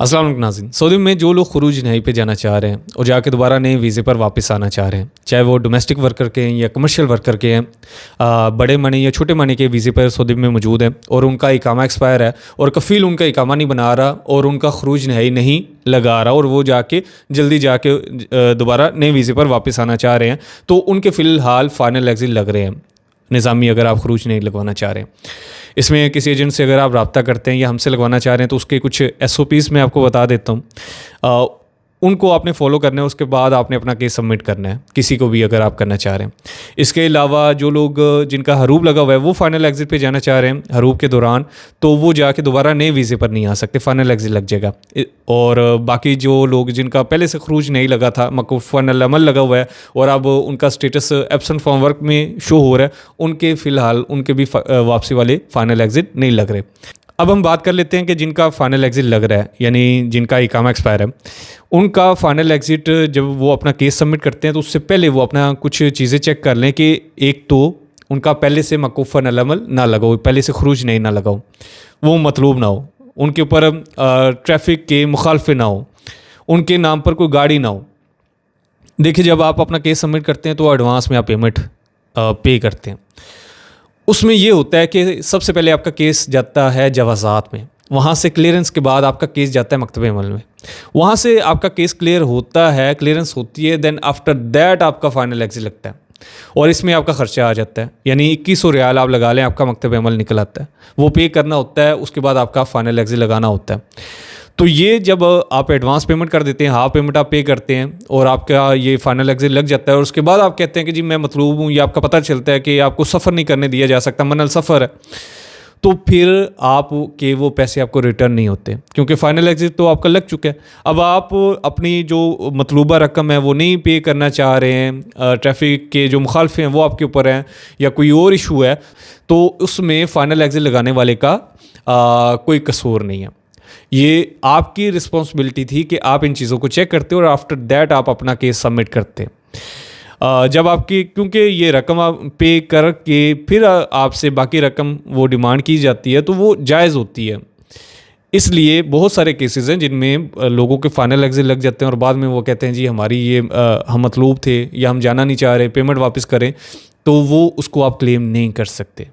अस्सलाम वालेकुम नाज़रीन। सऊदी में जो लोग खुरूज नहई पे जाना चाह रहे हैं और जाके दोबारा नए वीज़े पर वापस आना चाह रहे हैं, चाहे वो डोमेस्टिक वर्कर के हैं या कमर्शियल वर्कर के हैं, बड़े मनी या छोटे मनी के वीज़े पर सऊदी में मौजूद हैं और उनका इकामा एक्सपायर है और कफ़ील उनका इकामा नहीं बना रहा और उनका खुरूज नहई नहीं लगा रहा और वो जाके जल्दी जाके दोबारा नए वीज़े पर वापस आना चाह रहे हैं, तो उनके फ़िलहाल फ़ाइनल एग्ज़िट लग रहे हैं निज़ामी, अगर आप खरूज नहीं लगवाना चाह रहे हैं। इसमें किसी एजेंट से अगर आप रब्ता करते हैं या हमसे लगवाना चाह रहे हैं तो उसके कुछ SOPs मैं आपको बता देता हूँ। उनको आपने फॉलो करना है, उसके बाद आपने अपना केस सबमिट करना है, किसी को भी अगर आप करना चाह रहे हैं। इसके अलावा जो लोग जिनका हरूब लगा हुआ है वो फ़ाइनल एग्ज़िट पे जाना चाह रहे हैं हरूब के दौरान, तो वो जाके दोबारा नए वीज़े पर नहीं आ सकते, फ़ाइनल एग्ज़िट लग जाएगा। और बाकी जो लोग जिनका पहले से खरूज नहीं लगा था, मौकूफ़ फ़ाइनल अमल लगा हुआ है और अब उनका स्टेटस एब्सेंट फ्रॉम वर्क में शो हो रहा है, उनके फ़िलहाल उनके भी वापसी वाले फ़ाइनल एग्ज़िट नहीं लग रहे। अब हम बात कर लेते हैं कि जिनका फ़ाइनल एग्ज़िट लग रहा है, यानी जिनका इकामा एक्सपायर है, उनका फ़ाइनल एग्ज़िट जब वो अपना केस सबमिट करते हैं तो उससे पहले वो अपना कुछ चीज़ें चेक कर लें कि एक तो उनका पहले से मौकूफ़ फ़ाइनल अमल ना लगा हो, पहले से खरूज नहीं ना लगा हो, वो मतलूब ना हो, उनके ऊपर ट्रैफिक के मुखालफे ना हो, उनके नाम पर कोई गाड़ी ना हो। देखिए, जब आप अपना केस सबमिट करते हैं तो एडवांस में आप पेमेंट पे करते हैं। उसमें ये होता है कि सबसे पहले आपका केस जाता है जवाज़ात में, वहाँ से क्लियरेंस के बाद आपका केस जाता है मकतब अमल में, वहाँ से आपका केस क्लियर होता है, क्लियरेंस होती है, देन आफ्टर दैट आपका फ़ाइनल एग्ज़िट लगता है और इसमें आपका ख़र्चा आ जाता है, यानी 2100 रियाल आप लगा लें, आपका मकतब अमल निकल आता है, वो पे करना होता है, उसके बाद आपका फ़ाइनल एग्ज़िट लगाना होता है। तो ये जब आप एडवांस पेमेंट कर देते हैं, हाफ पेमेंट आप पे करते हैं और आपका ये फ़ाइनल एग्ज़िट लग जाता है और उसके बाद आप कहते हैं कि जी मैं मतलूब हूँ, या आपका पता चलता है कि आपको सफ़र नहीं करने दिया जा सकता, मनल सफ़र है, तो फिर आप के वो पैसे आपको रिटर्न नहीं होते, क्योंकि फ़ाइनल एग्ज़िट तो आपका लग चुका है। अब आप अपनी जो मतलूबा रकम है वो नहीं पे करना चाह रहे हैं, ट्रैफिक के जो मुखालफे हैं वो आपके ऊपर हैं या कोई और इशू है, तो उसमें फ़ाइनल एग्ज़िट लगाने वाले का कोई कसूर नहीं है। ये आपकी रिस्पॉन्सिबिलिटी थी कि आप इन चीज़ों को चेक करते और आफ्टर दैट आप अपना केस सबमिट करते। जब आपकी, क्योंकि ये रकम आप पे करके फिर आपसे बाकी रकम वो डिमांड की जाती है तो वो जायज़ होती है। इसलिए बहुत सारे केसेस हैं जिनमें लोगों के फ़ाइनल एग्ज़िट लग जाते हैं और बाद में वो कहते हैं जी हमारी ये हम मतलूब थे या हम जाना नहीं चाह रहे, पेमेंट वापस करें, तो वो उसको आप क्लेम नहीं कर सकते।